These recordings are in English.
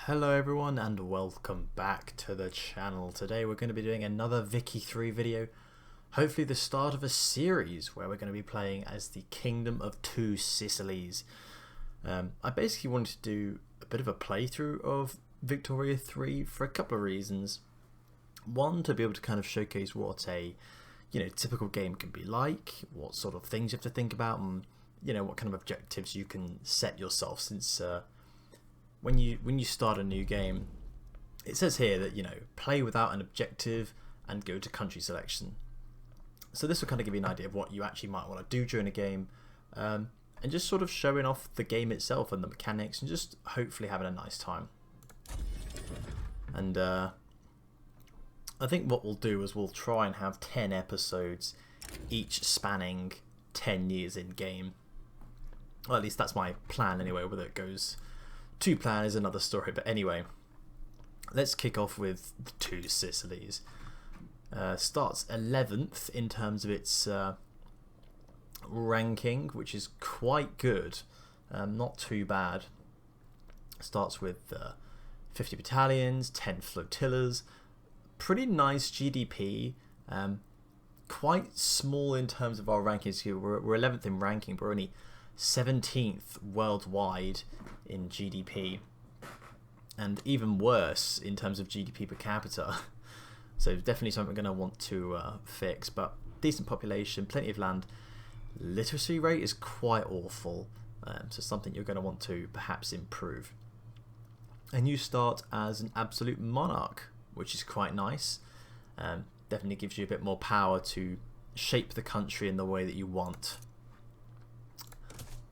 Hello everyone and welcome back to the channel. Today we're going to be doing another Vicky 3 video, hopefully the start of a series where we're going to be playing as the Kingdom of Two Sicilies. I basically wanted to do a bit of a playthrough of Victoria 3 for a couple of reasons. One, to be able to kind of showcase what a typical game can be like, what sort of things you have to think about, and what kind of objectives you can set yourself, since when you start a new game, it says here that play without an objective and go to country selection. So this will kind of give you an idea of what you actually might want to do during a game, and just sort of showing off the game itself and the mechanics, and just hopefully having a nice time. And I think what we'll do is we'll try and have 10 episodes, each spanning 10 years in game. Well, at least that's my plan anyway. Whether it goes to plan is another story, but anyway, let's kick off with the Two Sicilies. Starts 11th in terms of its ranking, which is quite good, not too bad. Starts with 50 battalions, 10 flotillas, pretty nice GDP, quite small in terms of our rankings here. We're 11th in ranking, but we're only 17th worldwide in GDP, and even worse in terms of GDP per capita. So definitely something we're going to want to fix. But decent population, plenty of land. Literacy rate is quite awful, so something you're going to want to perhaps improve. And you start as an absolute monarch, which is quite nice. Definitely gives you a bit more power to shape the country in the way that you want.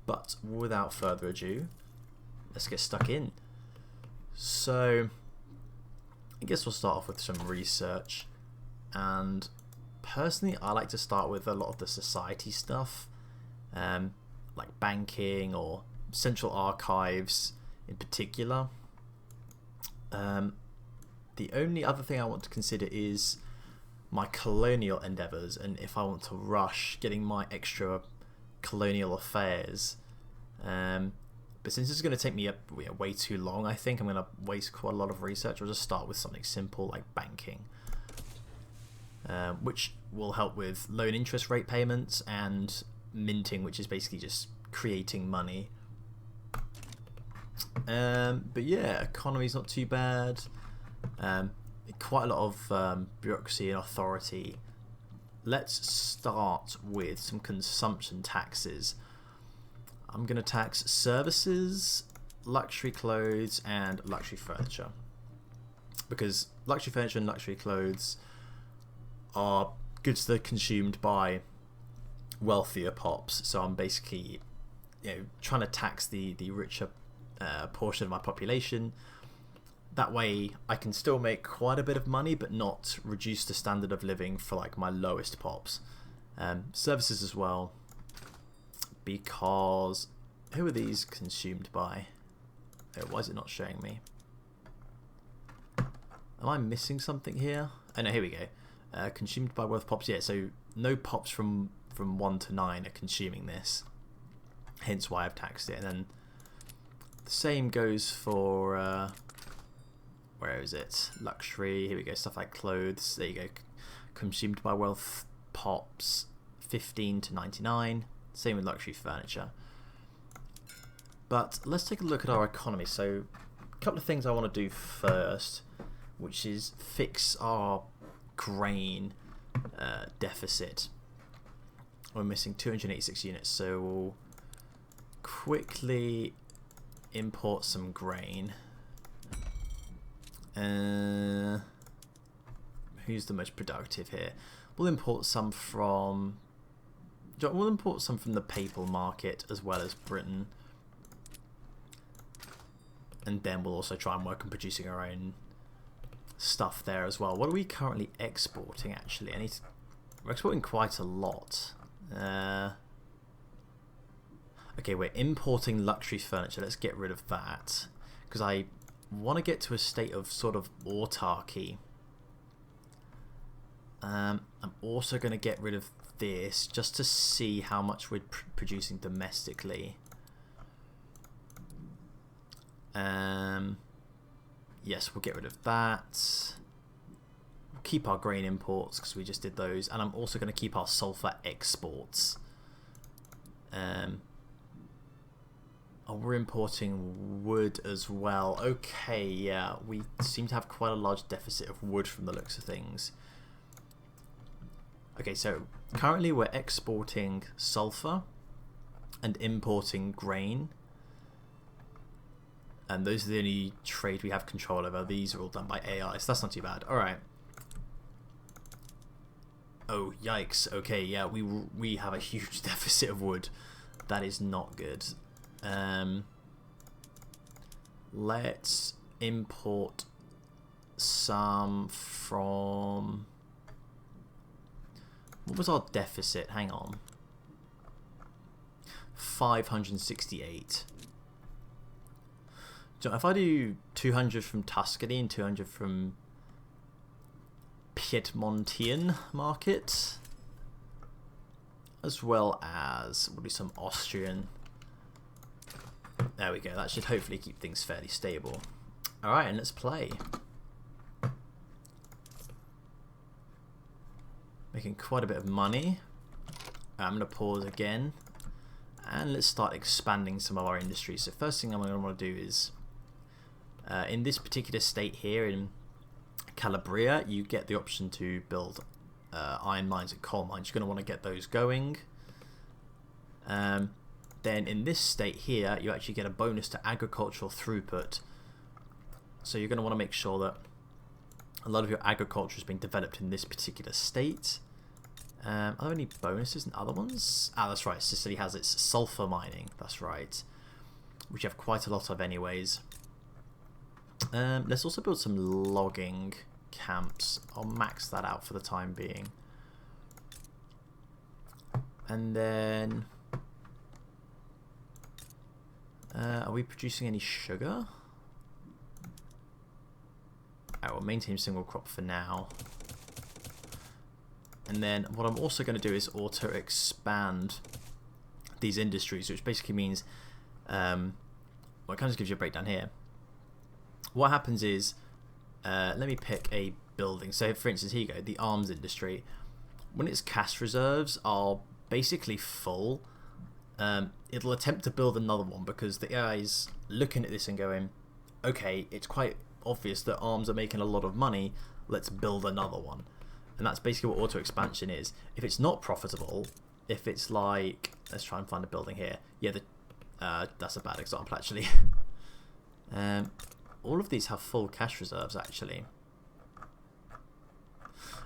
But without further ado, let's get stuck in. So I guess we'll start off with some research, and personally I like to start with a lot of the society stuff, like banking or central archives in particular. The only other thing I want to consider is my colonial endeavours, and if I want to rush getting my extra colonial affairs. But since it's going to take me way too long, I think I'm going to waste quite a lot of research. I'll just start with something simple like banking, which will help with loan interest rate payments, and minting, which is basically just creating money. But yeah, economy's not too bad. Quite a lot of bureaucracy and authority. Let's start with some consumption taxes. I'm going to tax services, luxury clothes, and luxury furniture, because luxury furniture and luxury clothes are goods that are consumed by wealthier pops. So I'm basically trying to tax the richer portion of my population. That way I can still make quite a bit of money, but not reduce the standard of living for like my lowest pops. Services as well, because who are these consumed by? Oh, why is it not showing me? Am I missing something here? Oh no, here we go. Consumed by wealth pops. Yeah, so no pops from 1 to 9 are consuming this, hence why I've taxed it. And then the same goes for where is it? Luxury. Here we go. Stuff like clothes. There you go. Consumed by wealth pops 15 to 99. Same with luxury furniture. But let's take a look at our economy. So a couple of things I want to do first, which is fix our grain deficit. We're missing 286 units, so we'll quickly import some grain. Who's the most productive here? We'll import some from the papal market as well as Britain, and then we'll also try and work on producing our own stuff there as well. What are we currently exporting? Actually, we're exporting quite a lot. Okay, we're importing luxury furniture. Let's get rid of that, because I want to get to a state of sort of autarky. I'm also going to get rid of this just to see how much we're producing domestically. yes, we'll get rid of that. We'll keep our grain imports because we just did those, and I'm also going to keep our sulfur exports. Oh, we're importing wood as well. Okay, yeah, we seem to have quite a large deficit of wood from the looks of things. Okay, so currently we're exporting sulfur and importing grain. And those are the only trade we have control over. These are all done by AI, so that's not too bad. Alright. Oh, yikes. Okay, yeah, we have a huge deficit of wood. That is not good. Let's import some from... What was our deficit? Hang on. 568. So if I do 200 from Tuscany and 200 from Piedmontian market, as well as we'll do some Austrian. There we go. That should hopefully keep things fairly stable. Alright, and let's play. Making quite a bit of money. I'm going to pause again. And let's start expanding some of our industries. So first thing I'm going to want to do is, in this particular state here in Calabria, you get the option to build iron mines and coal mines. You're going to want to get those going. Then in this state here, you actually get a bonus to agricultural throughput. So you're going to want to make sure that a lot of your agriculture is being developed in this particular state. Are there any bonuses in other ones? Ah, that's right. Sicily has its sulfur mining. That's right. Which you have quite a lot of anyways. Let's also build some logging camps. I'll max that out for the time being. And then... are we producing any sugar? I will maintain single crop for now. And then what I'm also going to do is auto expand these industries, which basically means, well, it kind of just gives you a breakdown here. What happens is, let me pick a building. So for instance, here you go, the arms industry. When its cash reserves are basically full, it'll attempt to build another one because the AI is looking at this and going, okay, it's quite obvious that arms are making a lot of money, let's build another one. And that's basically what auto expansion is. If it's not profitable, if it's like, let's try and find a building here. Yeah, that's a bad example actually. All of these have full cash reserves actually.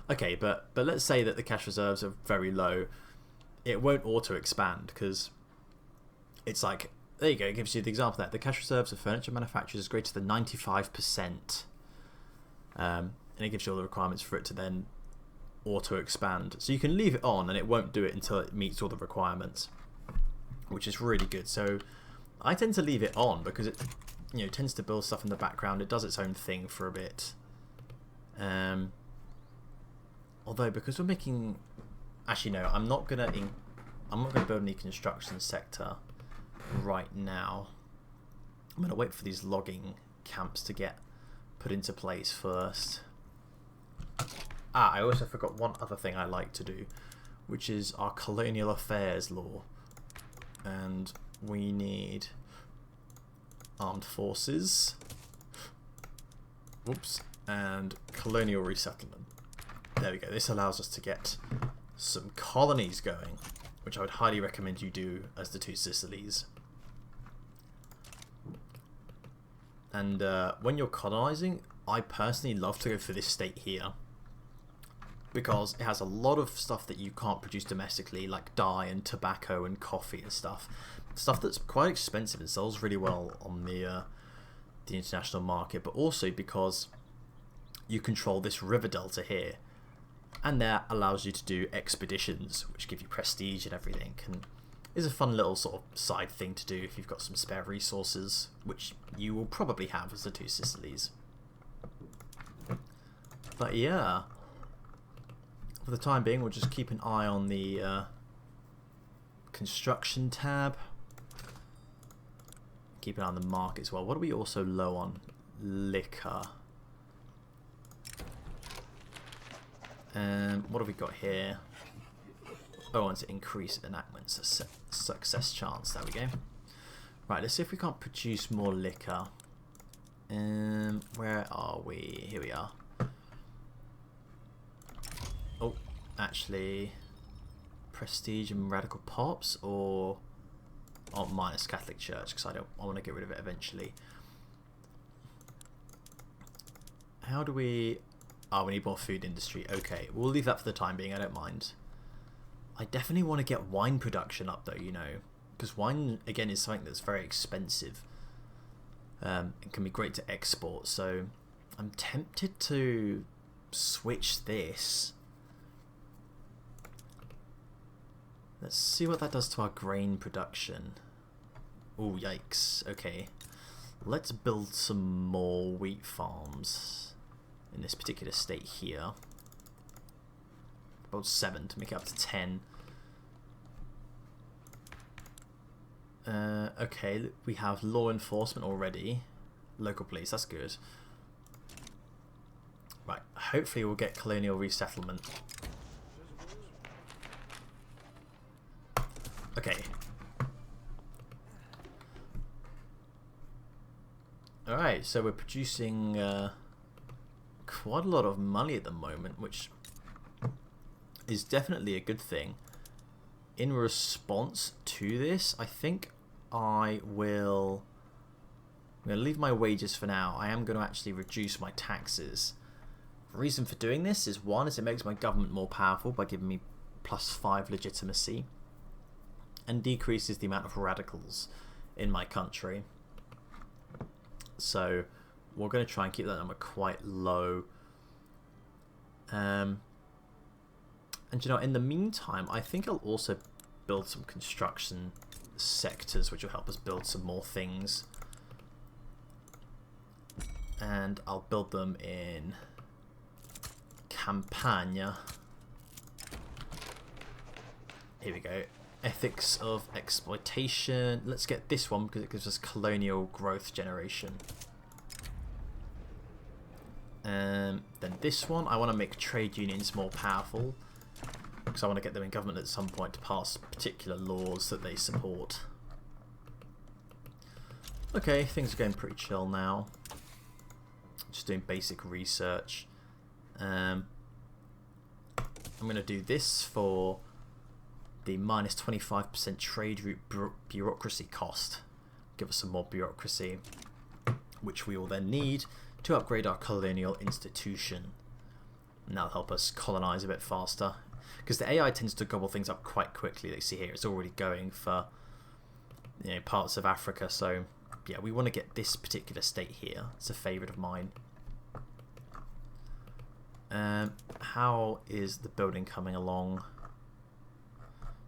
Okay, but let's say that the cash reserves are very low. It won't auto expand because it's like, there you go, it gives you the example there. The cash reserves of furniture manufacturers is greater than 95%. And it gives you all the requirements for it to then auto expand. So you can leave it on and it won't do it until it meets all the requirements, which is really good. So I tend to leave it on because it, you know, tends to build stuff in the background. It does its own thing for a bit. Although because we're making, actually no, I'm not gonna build any construction sector right now. I'm gonna wait for these logging camps to get put into place first. Ah, I also forgot one other thing I like to do, which is our colonial affairs law. And we need armed forces. Whoops. And colonial resettlement. There we go. This allows us to get some colonies going, which I would highly recommend you do as the Two Sicilies. And when you're colonizing, I personally love to go for this state here, because it has a lot of stuff that you can't produce domestically, like dye and tobacco and coffee and stuff that's quite expensive and sells really well on the international market, but also because you control this river delta here, and that allows you to do expeditions which give you prestige and everything, and is a fun little sort of side thing to do if you've got some spare resources, which you will probably have as the Two Sicilies. But yeah, for the time being, we'll just keep an eye on the construction tab. Keep an eye on the market as well. What are we also low on? liquor. What have we got here? Oh, I want to increase enactment success chance. There we go. Right, let's see if we can't produce more liquor. Where are we? Here we are. Oh, actually, prestige and radical pops, or minus Catholic Church, because I want to get rid of it eventually. How do we? Oh, we need more food industry. Okay, we'll leave that for the time being. I don't mind. I definitely want to get wine production up though, you know, because wine again is something that's very expensive. It can be great to export, so I'm tempted to switch this. Let's see what that does to our grain production. Oh, yikes. Okay, let's build some more wheat farms in this particular state here. About 7 to make it up to 10. Okay, we have law enforcement already. Local police, that's good. Right, hopefully we'll get colonial resettlement. Okay. Alright, so we're producing quite a lot of money at the moment, which is definitely a good thing. In response to this, I think I'm going to leave my wages for now. I am going to actually reduce my taxes. The reason for doing this is, one, is it makes my government more powerful by giving me +5 legitimacy, and decreases the amount of radicals in my country. So we're going to try and keep that number quite low. And you know, in the meantime, I think I'll also build some construction sectors, which will help us build some more things. And I'll build them in Campania. Here we go. Ethics of exploitation. Let's get this one because it gives us colonial growth generation. Then this one, I want to make trade unions more powerful, because I want to get them in government at some point to pass particular laws that they support. Okay, things are going pretty chill now. Just doing basic research. I'm going to do this for the -25% trade route bureaucracy cost. Give us some more bureaucracy, which we will then need to upgrade our colonial institution. And that'll help us colonize a bit faster, because the AI tends to gobble things up quite quickly. They see here it's already going for, you know, parts of Africa. So yeah, we want to get this particular state here. It's a favorite of mine. How is the building coming along?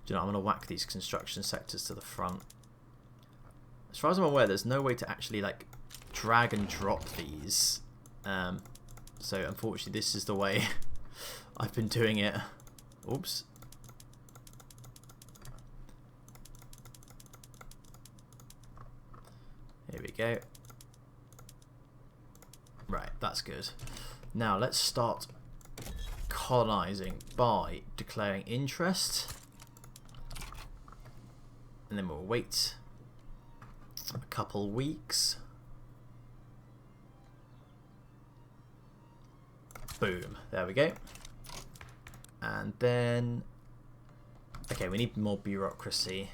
Do you know, I'm going to whack these construction sectors to the front. As far as I'm aware, there's no way to actually like drag and drop these. So unfortunately, this is the way I've been doing it. Oops. Here we go. Right, that's good. Now let's start colonizing by declaring interest. And then we'll wait a couple weeks. Boom, there we go. And then, okay, we need more bureaucracy.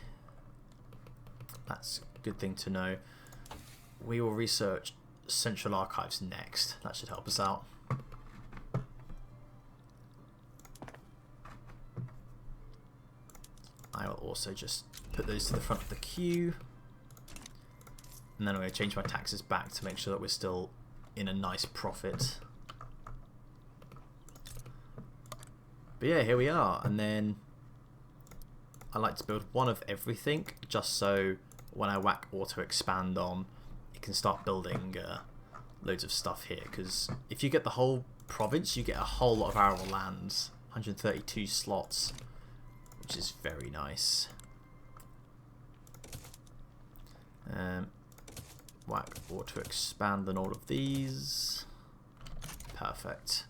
That's a good thing to know. We will research Central Archives next. That should help us out. I will also just put those to the front of the queue. And then I'm going to change my taxes back to make sure that we're still in a nice profit. But yeah, here we are. And then I like to build one of everything, just so when I whack auto expand on, it can start building loads of stuff here. Because if you get the whole province, you get a whole lot of arable lands. 132 slots, which is very nice. Whack ought to expand on all of these. Perfect.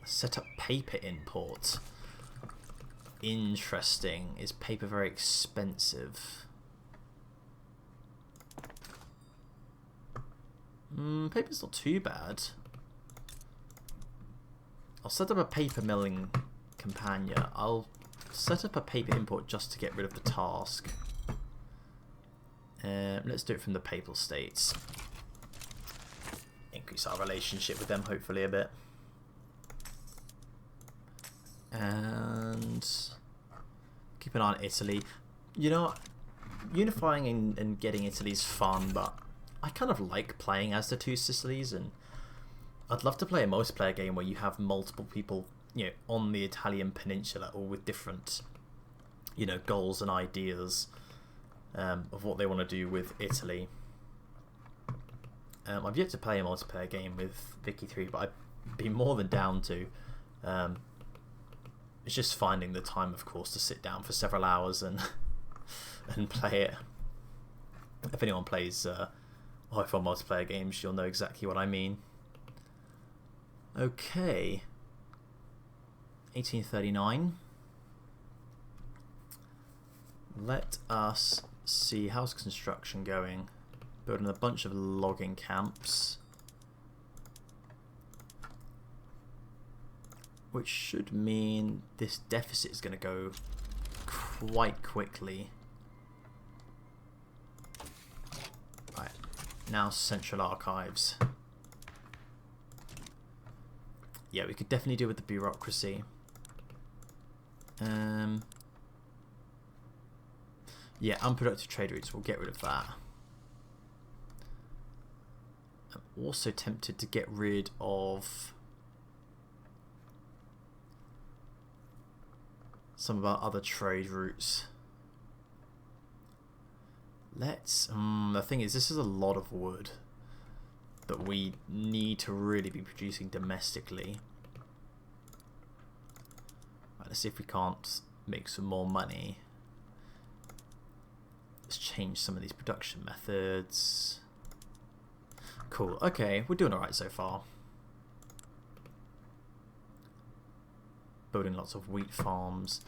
Set up paper import. Interesting. Is paper very expensive? Paper's not too bad. I'll set up a paper milling companion. I'll set up a paper import just to get rid of the task. Let's do it from the papal states. Increase our relationship with them hopefully a bit. And keep an eye on Italy. You know, unifying and getting Italy is fun, but I kind of like playing as the Two Sicilies, and I'd love to play a multiplayer game where you have multiple people, you know, on the Italian peninsula, all with different, you know, goals and ideas of what they want to do with Italy. I've yet to play a multiplayer game with Vicky 3, but I'd be more than down to. It's just finding the time, of course, to sit down for several hours and play it. If anyone plays iPhone multiplayer games, you'll know exactly what I mean. Okay. 1839. Let us see, how's construction going? Building a bunch of logging camps. Which should mean this deficit is going to go quite quickly. Right, now Central Archives. Yeah, we could definitely deal with the bureaucracy. Yeah, unproductive trade routes, we'll get rid of that. I'm also tempted to get rid of some of our other trade routes. Let's... the thing is, this is a lot of wood that we need to really be producing domestically. Right, let's see if we can't make some more money. Let's change some of these production methods. Cool, okay, we're doing alright so far. Building lots of wheat farms.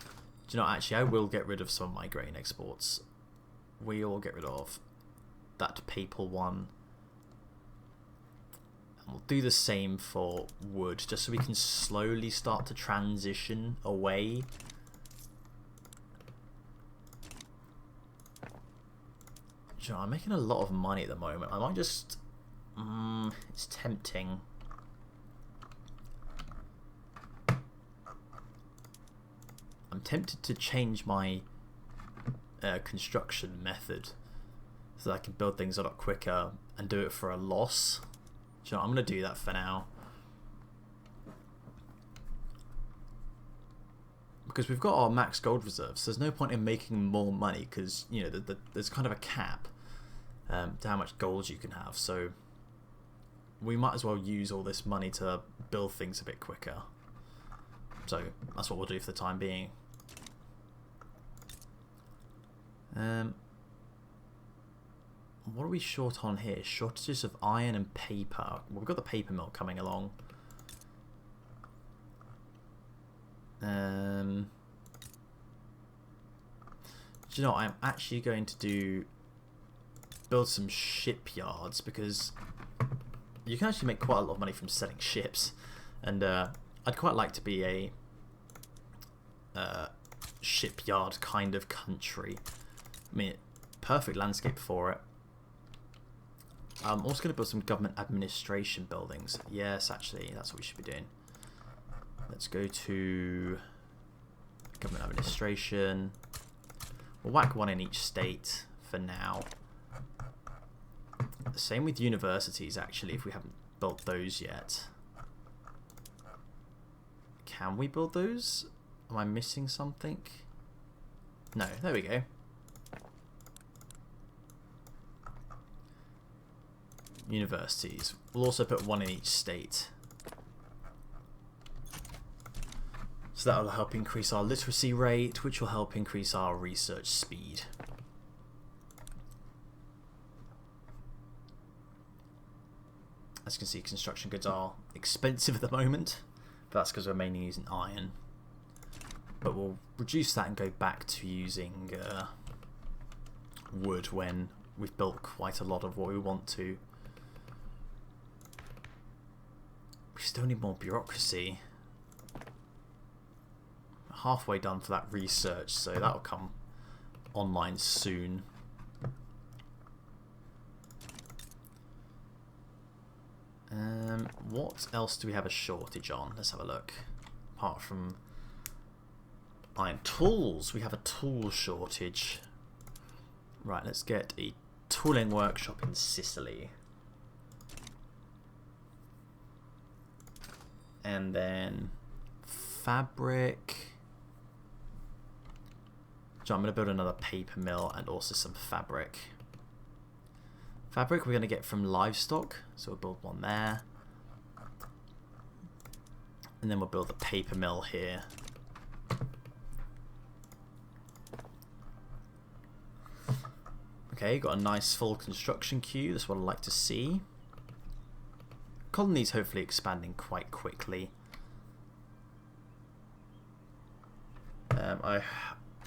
Do you know, actually, I will get rid of some of my grain exports. We'll get rid of that papal one. And we'll do the same for wood, just so we can slowly start to transition away. Do you know, I'm making a lot of money at the moment. I might just... it's tempting. I'm tempted to change my construction method so that I can build things a lot quicker and do it for a loss. Do you know, I'm going to do that for now. Because we've got our max gold reserves, so there's no point in making more money because, you know, there's kind of a cap to how much gold you can have. So we might as well use all this money to build things a bit quicker. So that's what we'll do for the time being. What are we short on here? Shortages of iron and paper. Well, we've got the paper mill coming along. Do you know what? I'm actually going to build some shipyards because you can actually make quite a lot of money from selling ships, and I'd quite like to be a shipyard kind of country. I mean, perfect landscape for it. I'm also going to build some government administration buildings. Yes, actually, that's what we should be doing. Let's go to government administration. We'll whack one in each state for now. Same with universities, actually, if we haven't built those yet. Can we build those? Am I missing something? No, there we go. Universities. We'll also put one in each state. So So that will help increase our literacy rate, which will help increase our research speed. As you can see, construction goods are expensive at the moment, but that's because we're mainly using iron. But we'll reduce that and go back to using wood when we've built quite a lot of what we want to. We still need more bureaucracy. Halfway done for that research, so that'll come online soon. What else do we have a shortage on? Let's have a look. Apart from iron tools, we have a tool shortage. Right, let's get a tooling workshop in Sicily. And then fabric. So I'm going to build another paper mill and also some fabric. Fabric we're going to get from livestock, so we'll build one there. And then we'll build the paper mill here. Okay, got a nice full construction queue. That's what I like to see. Colony's hopefully expanding quite quickly. I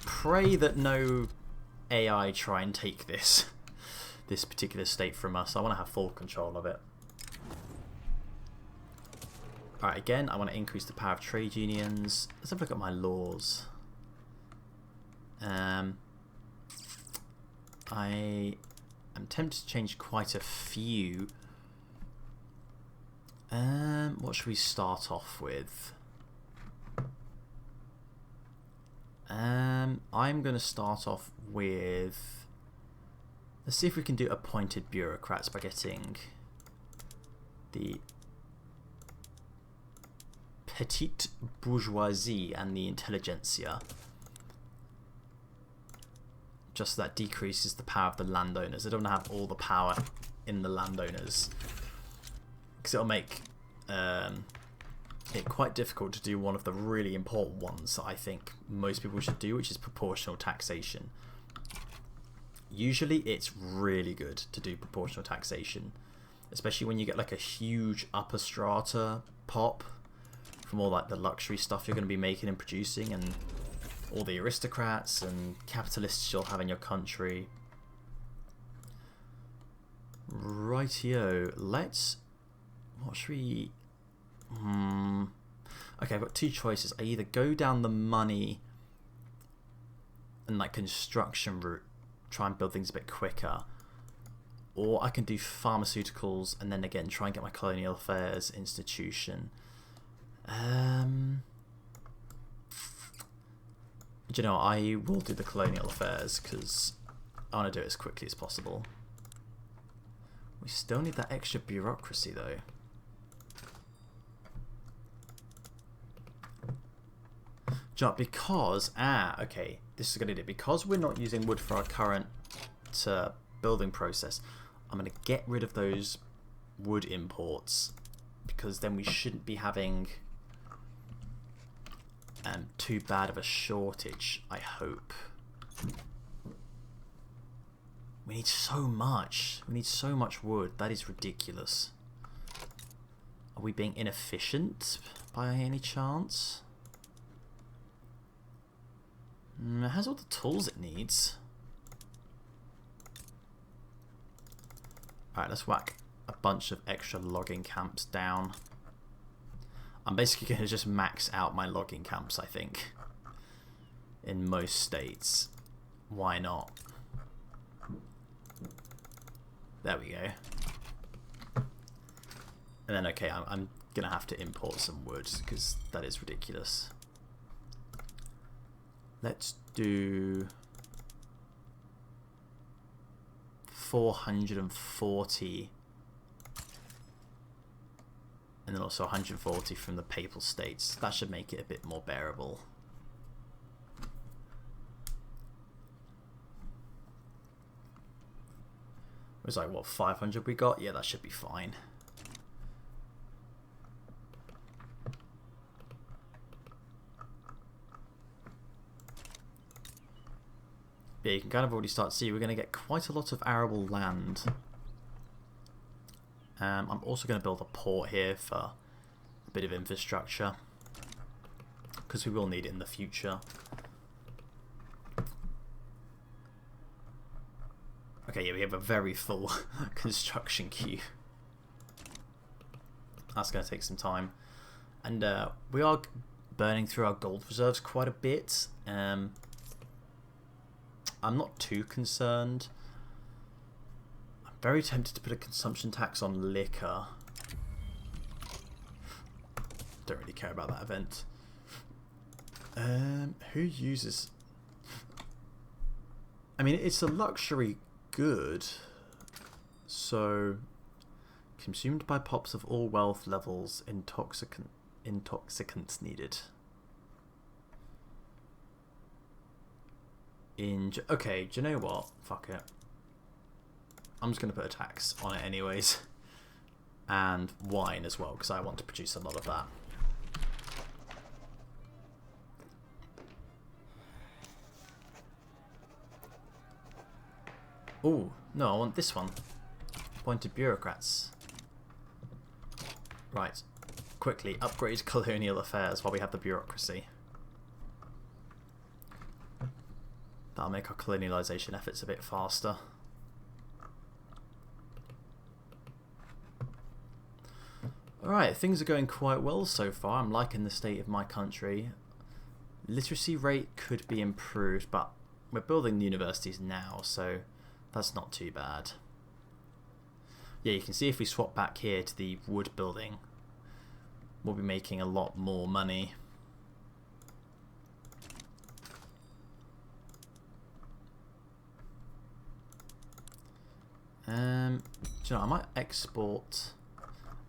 pray that no AI try and take this particular state from us. I want to have full control of it. Alright, again, I want to increase the power of trade unions. Let's have a look at my laws. I am tempted to change quite a few. What should we start off with? I'm going to start off with... Let's see if we can do appointed bureaucrats by getting the petite bourgeoisie and the intelligentsia. Just that decreases the power of the landowners. They don't have all the power in the landowners, because it'll make it quite difficult to do one of the really important ones that I think most people should do, which is proportional taxation. Usually it's really good to do proportional taxation, especially when you get like a huge upper strata pop from all like the luxury stuff you're going to be making and producing, and all the aristocrats and capitalists you'll have in your country. Rightio, let's... What should we... Okay, I've got two choices. I either go down the money and like construction route, try and build things a bit quicker, or I can do pharmaceuticals and then again try and get my colonial affairs institution. You know, I will do the colonial affairs because I want to do it as quickly as possible. We still need that extra bureaucracy though. Because, okay, this is going to do it. Because we're not using wood for our current building process, I'm going to get rid of those wood imports, because then we shouldn't be having too bad of a shortage, I hope. We need so much. We need so much wood. That is ridiculous. Are we being inefficient by any chance? It has all the tools it needs. Alright, let's whack a bunch of extra logging camps down. I'm basically going to just max out my logging camps, I think. In most states. Why not? There we go. And then, okay, I'm going to have to import some wood, because that is ridiculous. Let's do 440, and then also 140 from the Papal States. That should make it a bit more bearable. It was like, what, 500 we got? Yeah, that should be fine. Yeah, you can kind of already start to see we're going to get quite a lot of arable land. I'm also going to build a port here for a bit of infrastructure, because we will need it in the future. Okay, yeah, we have a very full construction queue. That's going to take some time. And we are burning through our gold reserves quite a bit. I'm not too concerned. I'm very tempted to put a consumption tax on liquor. Don't really care about that event. Who uses... I mean, it's a luxury good, so consumed by pops of all wealth levels, intoxicants needed. Okay, do you know what? Fuck it. I'm just going to put a tax on it anyways. And wine as well, because I want to produce a lot of that. Oh, no, I want this one. Appointed bureaucrats. Right. Quickly, upgrade colonial affairs while we have the bureaucracy. That'll make our colonialisation efforts a bit faster. Alright, things are going quite well so far. I'm liking the state of my country. Literacy rate could be improved, but we're building the universities now, so that's not too bad. Yeah, you can see if we swap back here to the wood building, we'll be making a lot more money. Do you know, I might export...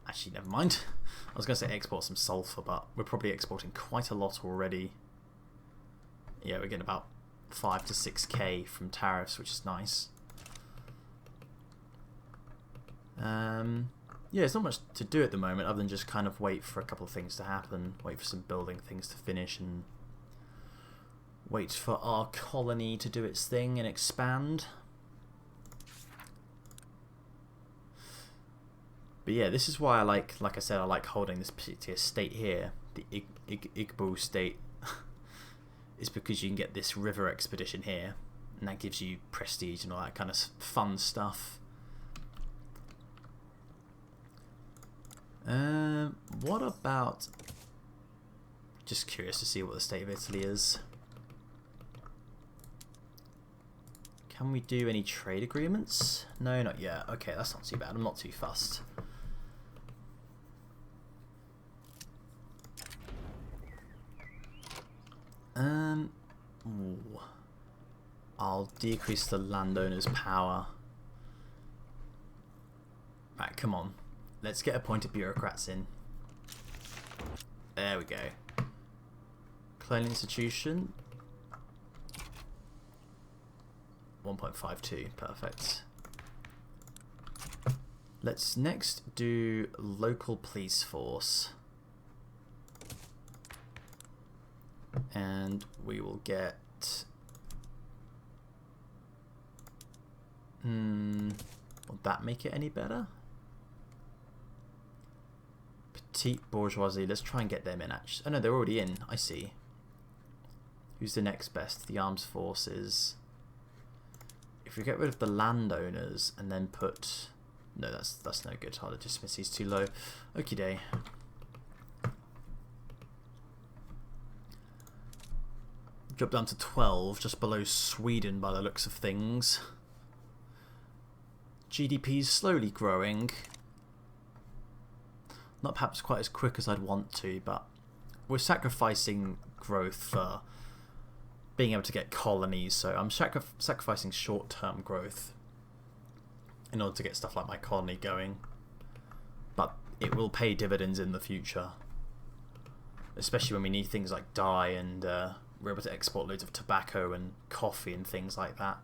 Actually, never mind. I was going to say export some sulfur, but we're probably exporting quite a lot already. Yeah, we're getting about 5 to 6k from tariffs, which is nice. Yeah, there's not much to do at the moment other than just kind of wait for a couple of things to happen, wait for some building things to finish, and wait for our colony to do its thing and expand. But yeah, this is why I like I said, I like holding this particular state here, the Igbo state, is because you can get this river expedition here, and that gives you prestige and all that kind of fun stuff. What about... Just curious to see what the state of Italy is. Can we do any trade agreements? No, not yet. Okay, that's not too bad. I'm not too fussed. Ooh. I'll decrease the landowner's power. Right, come on. Let's get appointed bureaucrats in. There we go. Colonial institution. 1.52, perfect. Let's next do local police force. And we will get... will that make it any better? Petite bourgeoisie, let's try and get them in actually. Oh no, they're already in, I see. Who's the next best? The armed forces. If we get rid of the landowners and then put... No, that's no good. Our legitimacy is too low. Okie day. Drop down to 12, just below Sweden by the looks of things. GDP's slowly growing. Not perhaps quite as quick as I'd want to, but we're sacrificing growth for being able to get colonies, so I'm sacrificing short-term growth in order to get stuff like my colony going. But it will pay dividends in the future, especially when we need things like dye, and we're able to export loads of tobacco and coffee and things like that.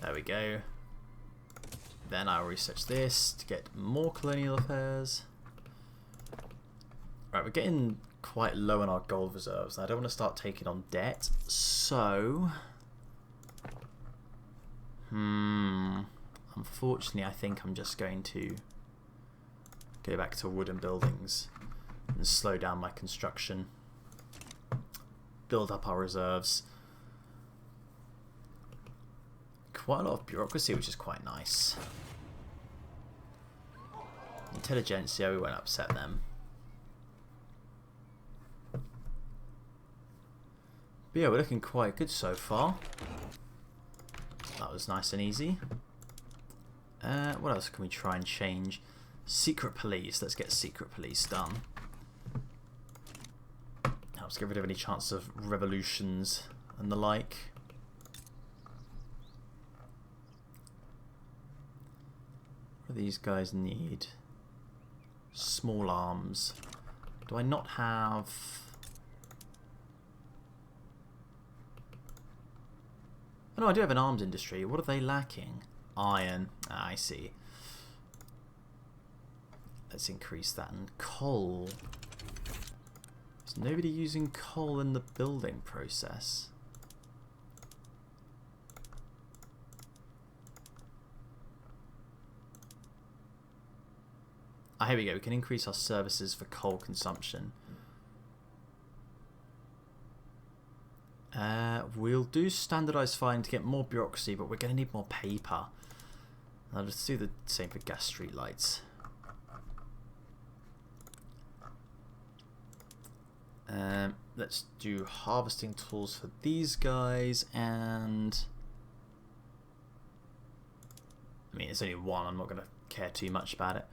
There we go. Then I'll research this to get more colonial affairs. Right, we're getting quite low on our gold reserves. I don't want to start taking on debt, so unfortunately I think I'm just going to go back to wooden buildings and slow down my construction, build up our reserves. Quite a lot of bureaucracy, which is quite nice. Intelligentsia, we won't upset them. But yeah, we're looking quite good so far. That was nice and easy. What else can we try and change? Secret police. Let's get secret police done. Helps get rid of any chance of revolutions and the like. What do these guys need? Small arms. Do I not have... Oh, no, I do have an arms industry. What are they lacking? Iron. Ah, I see. Let's increase that. And coal. Is nobody using coal in the building process? Ah, here we go. We can increase our services for coal consumption. We'll do standardized filing to get more bureaucracy, but we're going to need more paper. I'll just do the same for gas street lights. Let's do harvesting tools for these guys, and I mean, it's only one. I'm not going to care too much about it.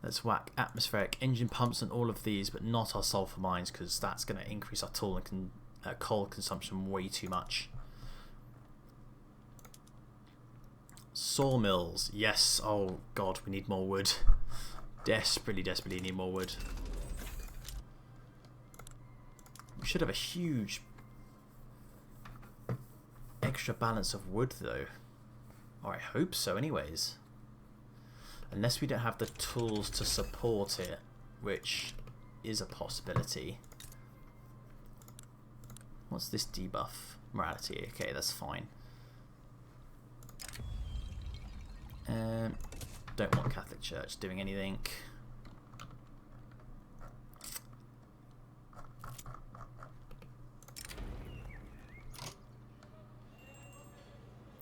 Let's whack atmospheric engine pumps and all of these, but not our sulfur mines, because that's going to increase our tool and coal consumption way too much. Sawmills, yes. Oh god, we need more wood. Desperately need more wood. We should have a huge extra balance of wood though. Or I hope so anyways. Unless we don't have the tools to support it, which is a possibility. What's this debuff? Morality. Okay, that's fine. Don't want Catholic Church doing anything.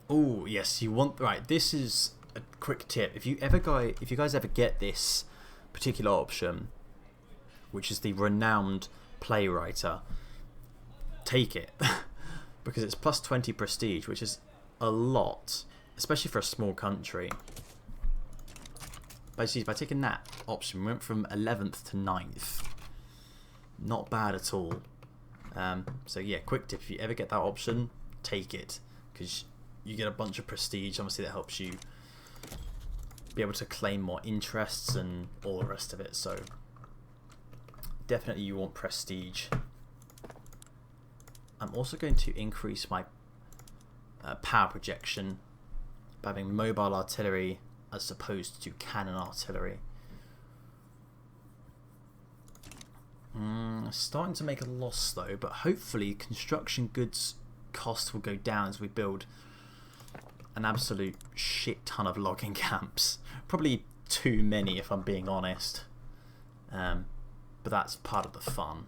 Oh yes, you want right. This is a quick tip. If you guys ever get this particular option, which is the renowned playwriter, take it because it's plus 20 prestige, which is a lot, especially for a small country. Basically, by taking that option, we went from 11th to 9th. Not bad at all. So yeah, quick tip: if you ever get that option, take it, because you get a bunch of prestige. Obviously, that helps you be able to claim more interests and all the rest of it. So definitely, you want prestige. I'm also going to increase my power projection by having mobile artillery as opposed to cannon artillery. Starting to make a loss though, but hopefully construction goods cost will go down as we build an absolute shit ton of logging camps. Probably too many if I'm being honest, but that's part of the fun.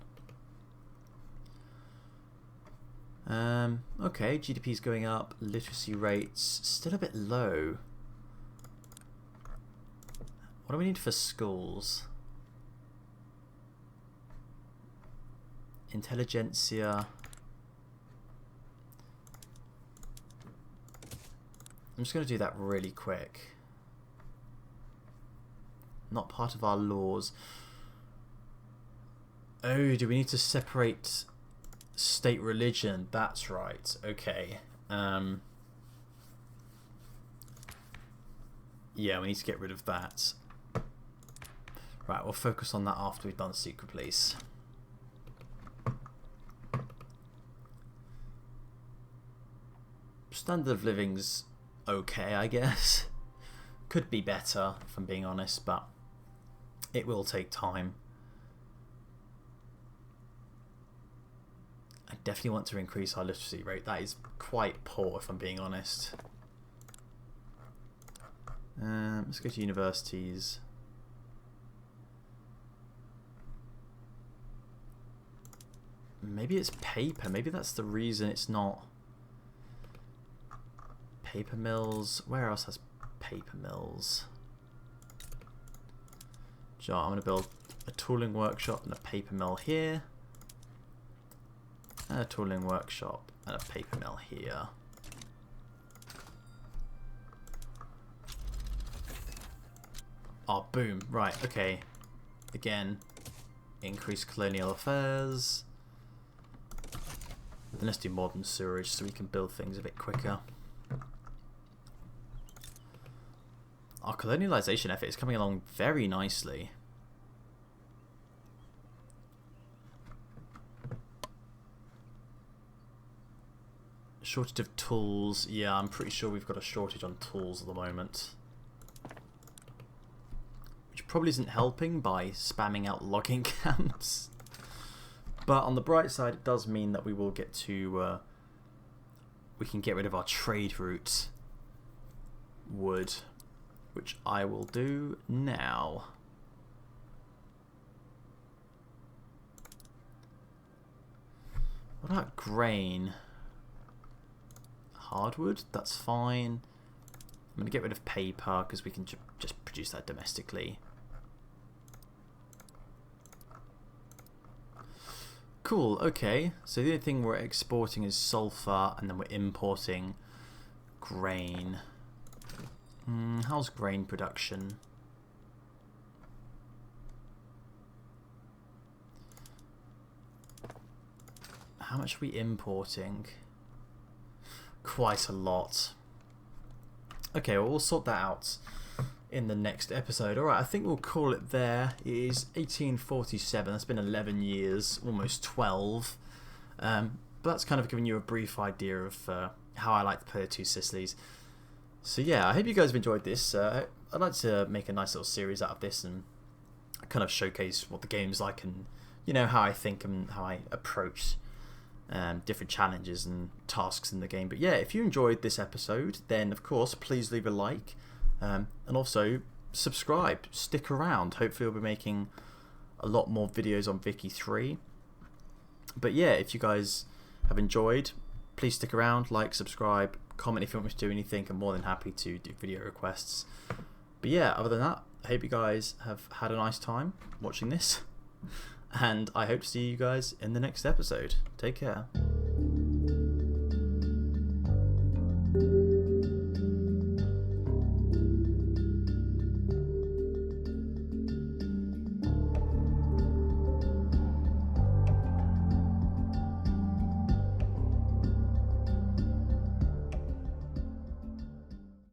Okay, GDP's going up, literacy rates still a bit low. What do we need for schools? Intelligentsia. I'm just going to do that really quick. Not part of our laws. Oh, do we need to separate state religion? That's right. Okay. Yeah, we need to get rid of that. Right, we'll focus on that after we've done secret police. Standard of living's okay, I guess. Could be better, if I'm being honest, but it will take time. definitely want to increase our literacy rate. That is quite poor, if I'm being honest. Let's go to universities. Maybe it's paper. Maybe that's the reason it's not. Paper mills. Where else has paper mills? So I'm going to build a tooling workshop and a paper mill here. And a tooling workshop and a paper mill here. Oh, boom. Right, okay. Again, increase colonial affairs. And let's do modern sewerage so we can build things a bit quicker. Our colonialization effort is coming along very nicely. Shortage of tools. Yeah, I'm pretty sure we've got a shortage on tools at the moment. Which probably isn't helping by spamming out logging camps. But on the bright side, it does mean that we will get to... we can get rid of our trade route wood. Which I will do now. What about grain? Hardwood? That's fine. I'm going to get rid of paper because we can just produce that domestically. Cool, okay. So the only thing we're exporting is sulfur and then we're importing grain. How's grain production? How much are we importing? Quite a lot. Okay, well, we'll sort that out in the next episode. Alright, I think we'll call it there. It is 1847. That's been 11 years, almost 12. But that's kind of giving you a brief idea of how I like to play the Two Sicilies. So yeah, I hope you guys have enjoyed this. I'd like to make a nice little series out of this and kind of showcase what the game's like and, you know, how I think and how I approach different challenges and tasks in the game. But yeah, if you enjoyed this episode, then of course please leave a like and also subscribe. Stick around. Hopefully we'll be making a lot more videos on Vicky 3. But yeah, if you guys have enjoyed, please stick around, like, subscribe, comment if you want me to do anything. I'm more than happy to do video requests. But yeah, other than that, I hope you guys have had a nice time watching this. And I hope to see you guys in the next episode. Take care.